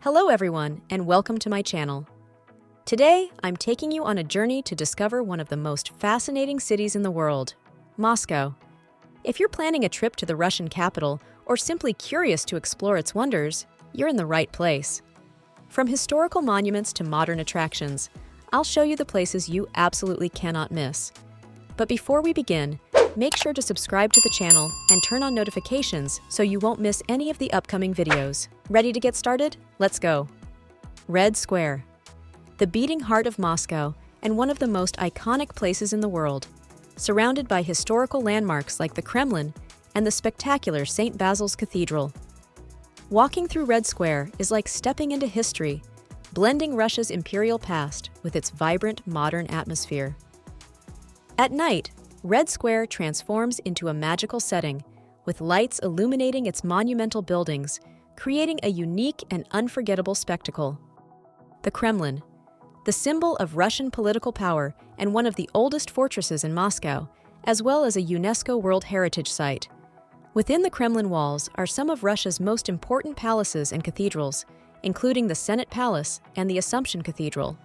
Hello everyone, and welcome to my channel. Today, I'm taking you on a journey to discover one of the most fascinating cities in the world, Moscow. If you're planning a trip to the Russian capital or simply curious to explore its wonders, you're in the right place. From historical monuments to modern attractions, I'll show you the places you absolutely cannot miss. But before we begin, make sure to subscribe to the channel and turn on notifications so you won't miss any of the upcoming videos. Ready to get started? Let's go. Red Square. The beating heart of Moscow and one of the most iconic places in the world, surrounded by historical landmarks like the Kremlin and the spectacular St. Basil's Cathedral. Walking through Red Square is like stepping into history, blending Russia's imperial past with its vibrant modern atmosphere. At night, Red Square transforms into a magical setting, with lights illuminating its monumental buildings, creating a unique and unforgettable spectacle. The Kremlin, the symbol of Russian political power and one of the oldest fortresses in Moscow, as well as a UNESCO World Heritage Site. Within the Kremlin walls are some of Russia's most important palaces and cathedrals, including the Senate Palace and the Assumption Cathedral.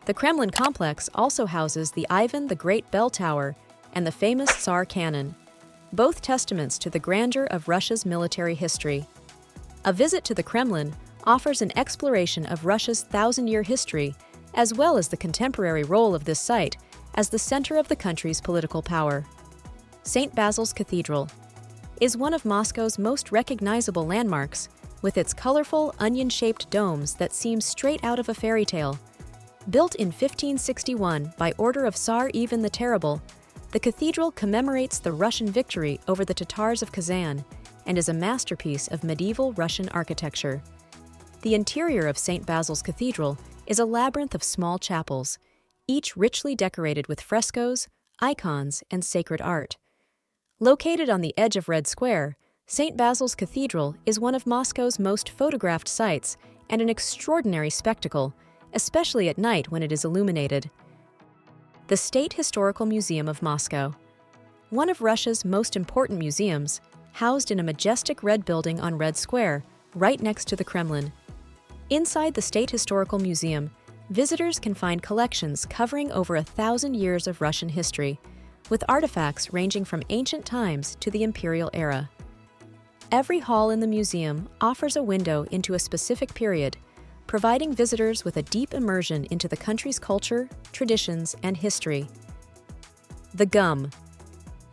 The Kremlin complex also houses the Ivan the Great Bell Tower and the famous Tsar Cannon, both testaments to the grandeur of Russia's military history. A visit to the Kremlin offers an exploration of Russia's thousand-year history, as well as the contemporary role of this site as the center of the country's political power. St. Basil's Cathedral is one of Moscow's most recognizable landmarks, with its colorful, onion-shaped domes that seem straight out of a fairy tale. Built in 1561 by order of Tsar Ivan the Terrible, the cathedral commemorates the Russian victory over the Tatars of Kazan and is a masterpiece of medieval Russian architecture. The interior of St. Basil's Cathedral is a labyrinth of small chapels, each richly decorated with frescoes, icons, and sacred art. Located on the edge of Red Square, St. Basil's Cathedral is one of Moscow's most photographed sites and an extraordinary spectacle, especially at night when it is illuminated. The State Historical Museum of Moscow, one of Russia's most important museums, housed in a majestic red building on Red Square, right next to the Kremlin. Inside the State Historical Museum, visitors can find collections covering over 1,000 years of Russian history, with artifacts ranging from ancient times to the imperial era. Every hall in the museum offers a window into a specific period, providing visitors with a deep immersion into the country's culture, traditions, and history. The Gum.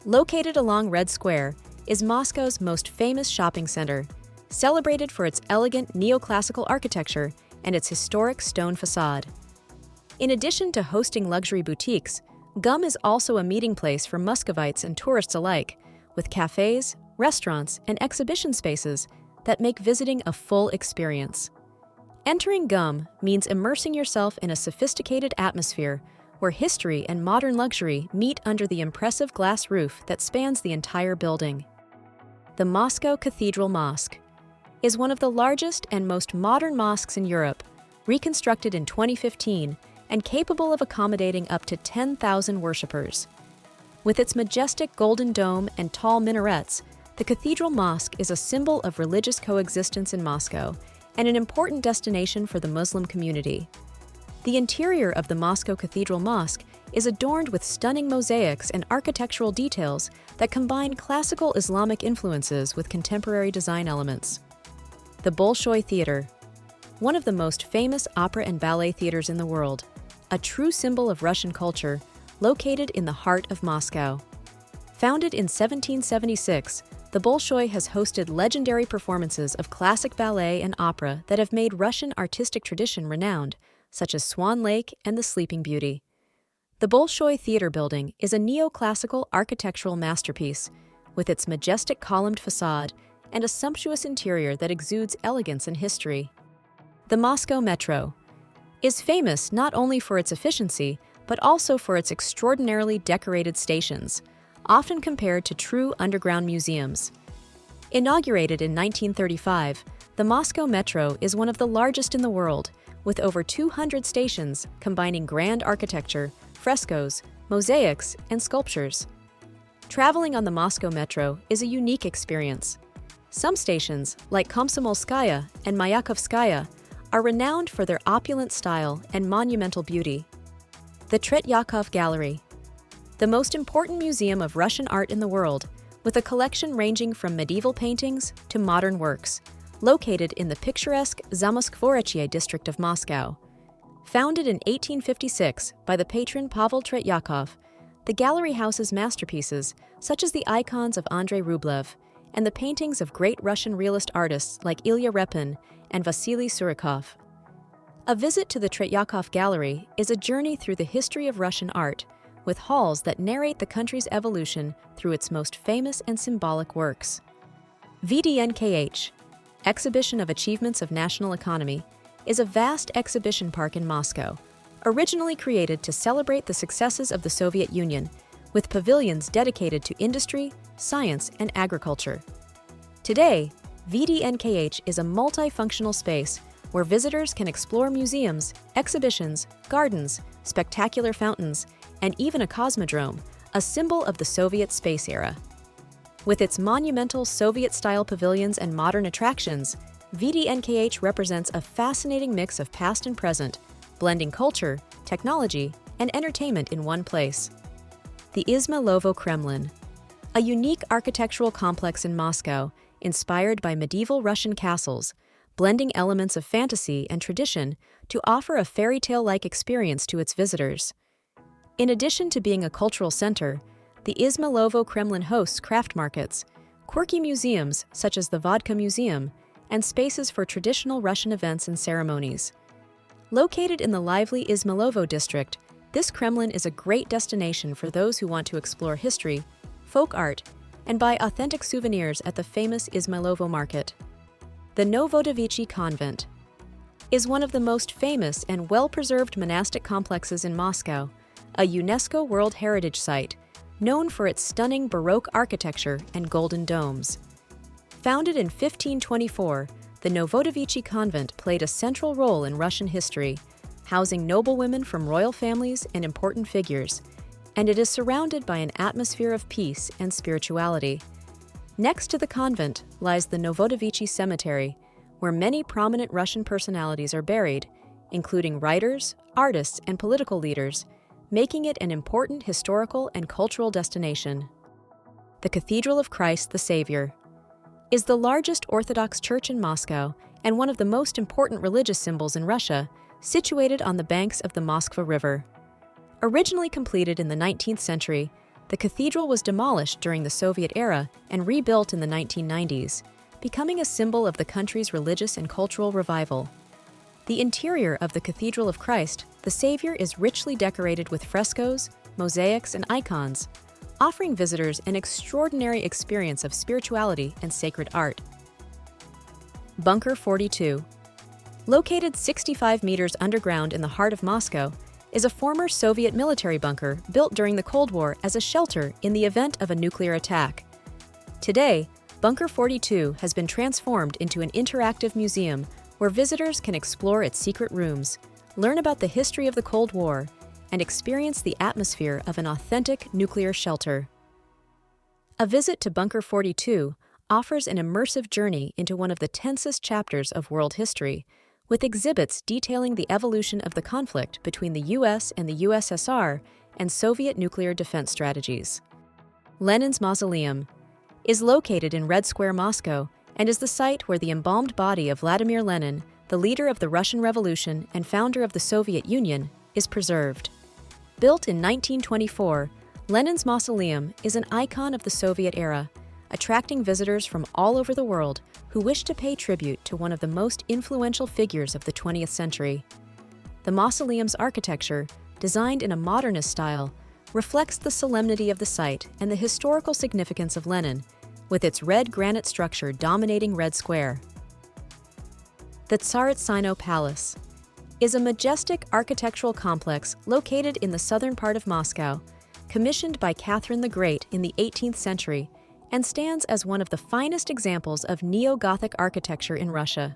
Located along Red Square, is Moscow's most famous shopping center, celebrated for its elegant neoclassical architecture and its historic stone facade. In addition to hosting luxury boutiques, Gum is also a meeting place for Muscovites and tourists alike, with cafes, restaurants, and exhibition spaces that make visiting a full experience. Entering Gum means immersing yourself in a sophisticated atmosphere where history and modern luxury meet under the impressive glass roof that spans the entire building. The Moscow Cathedral Mosque is one of the largest and most modern mosques in Europe, reconstructed in 2015 and capable of accommodating up to 10,000 worshippers. With its majestic golden dome and tall minarets, the Cathedral Mosque is a symbol of religious coexistence in Moscow and an important destination for the Muslim community. The interior of the Moscow Cathedral Mosque is adorned with stunning mosaics and architectural details that combine classical Islamic influences with contemporary design elements. The Bolshoi Theatre, one of the most famous opera and ballet theaters in the world, a true symbol of Russian culture, located in the heart of Moscow. Founded in 1776, the Bolshoi has hosted legendary performances of classic ballet and opera that have made Russian artistic tradition renowned, such as Swan Lake and The Sleeping Beauty. The Bolshoi Theatre building is a neoclassical architectural masterpiece, with its majestic columned facade and a sumptuous interior that exudes elegance and history. The Moscow Metro is famous not only for its efficiency, but also for its extraordinarily decorated stations, often compared to true underground museums. Inaugurated in 1935, the Moscow Metro is one of the largest in the world, with over 200 stations combining grand architecture, frescoes, mosaics, and sculptures. Traveling on the Moscow Metro is a unique experience. Some stations, like Komsomolskaya and Mayakovskaya, are renowned for their opulent style and monumental beauty. The Tretyakov Gallery, the most important museum of Russian art in the world, with a collection ranging from medieval paintings to modern works, located in the picturesque Zamoskvorechye district of Moscow. Founded in 1856 by the patron Pavel Tretyakov, the gallery houses masterpieces such as the icons of Andrei Rublev and the paintings of great Russian realist artists like Ilya Repin and Vasily Surikov. A visit to the Tretyakov Gallery is a journey through the history of Russian art, with halls that narrate the country's evolution through its most famous and symbolic works. VDNKh, Exhibition of Achievements of National Economy, is a vast exhibition park in Moscow, originally created to celebrate the successes of the Soviet Union, with pavilions dedicated to industry, science, and agriculture. Today, VDNKh is a multifunctional space where visitors can explore museums, exhibitions, gardens, spectacular fountains, and even a cosmodrome, a symbol of the Soviet space era. With its monumental Soviet-style pavilions and modern attractions, VDNKh represents a fascinating mix of past and present, blending culture, technology, and entertainment in one place. The Izmailovo Kremlin, a unique architectural complex in Moscow, inspired by medieval Russian castles, blending elements of fantasy and tradition to offer a fairy tale-like experience to its visitors. In addition to being a cultural center, the Izmailovo Kremlin hosts craft markets, quirky museums such as the Vodka Museum, and spaces for traditional Russian events and ceremonies. Located in the lively Izmailovo district, this Kremlin is a great destination for those who want to explore history, folk art, and buy authentic souvenirs at the famous Izmailovo market. The Novodevichy Convent is one of the most famous and well-preserved monastic complexes in Moscow, a UNESCO World Heritage Site, known for its stunning Baroque architecture and golden domes. Founded in 1524, the Novodevichy Convent played a central role in Russian history, housing noblewomen from royal families and important figures, and it is surrounded by an atmosphere of peace and spirituality. Next to the convent lies the Novodevichy Cemetery, where many prominent Russian personalities are buried, including writers, artists, and political leaders, making it an important historical and cultural destination. The Cathedral of Christ the Saviour is the largest Orthodox church in Moscow and one of the most important religious symbols in Russia, situated on the banks of the Moskva River. Originally completed in the 19th century, the cathedral was demolished during the Soviet era and rebuilt in the 1990s, becoming a symbol of the country's religious and cultural revival. The interior of the Cathedral of Christ, the Saviour, is richly decorated with frescoes, mosaics, and icons, offering visitors an extraordinary experience of spirituality and sacred art. Bunker 42, located 65 meters underground in the heart of Moscow, is a former Soviet military bunker built during the Cold War as a shelter in the event of a nuclear attack. Today, Bunker 42 has been transformed into an interactive museum where visitors can explore its secret rooms, learn about the history of the Cold War, and experience the atmosphere of an authentic nuclear shelter. A visit to Bunker 42 offers an immersive journey into one of the tensest chapters of world history, with exhibits detailing the evolution of the conflict between the US and the USSR and Soviet nuclear defense strategies. Lenin's Mausoleum is located in Red Square, Moscow, and is the site where the embalmed body of Vladimir Lenin, the leader of the Russian Revolution and founder of the Soviet Union, is preserved. Built in 1924, Lenin's Mausoleum is an icon of the Soviet era, attracting visitors from all over the world who wish to pay tribute to one of the most influential figures of the 20th century. The mausoleum's architecture, designed in a modernist style, reflects the solemnity of the site and the historical significance of Lenin, with its red granite structure dominating Red Square. The Tsaritsyno Palace is a majestic architectural complex located in the southern part of Moscow, commissioned by Catherine the Great in the 18th century, and stands as one of the finest examples of neo-Gothic architecture in Russia.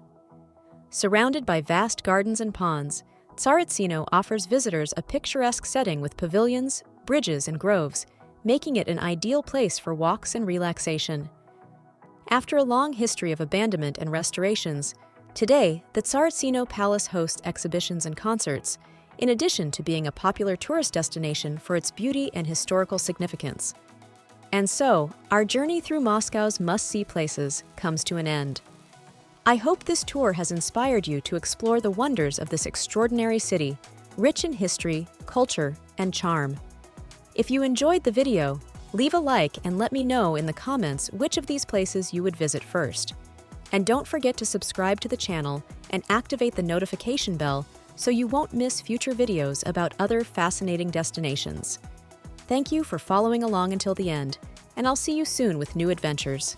Surrounded by vast gardens and ponds, Tsaritsyno offers visitors a picturesque setting with pavilions, bridges, and groves, making it an ideal place for walks and relaxation. After a long history of abandonment and restorations, today the Tsaritsyno Palace hosts exhibitions and concerts, in addition to being a popular tourist destination for its beauty and historical significance. And so, our journey through Moscow's must-see places comes to an end. I hope this tour has inspired you to explore the wonders of this extraordinary city, rich in history, culture, and charm. If you enjoyed the video, leave a like and let me know in the comments which of these places you would visit first. And don't forget to subscribe to the channel and activate the notification bell so you won't miss future videos about other fascinating destinations. Thank you for following along until the end, and I'll see you soon with new adventures.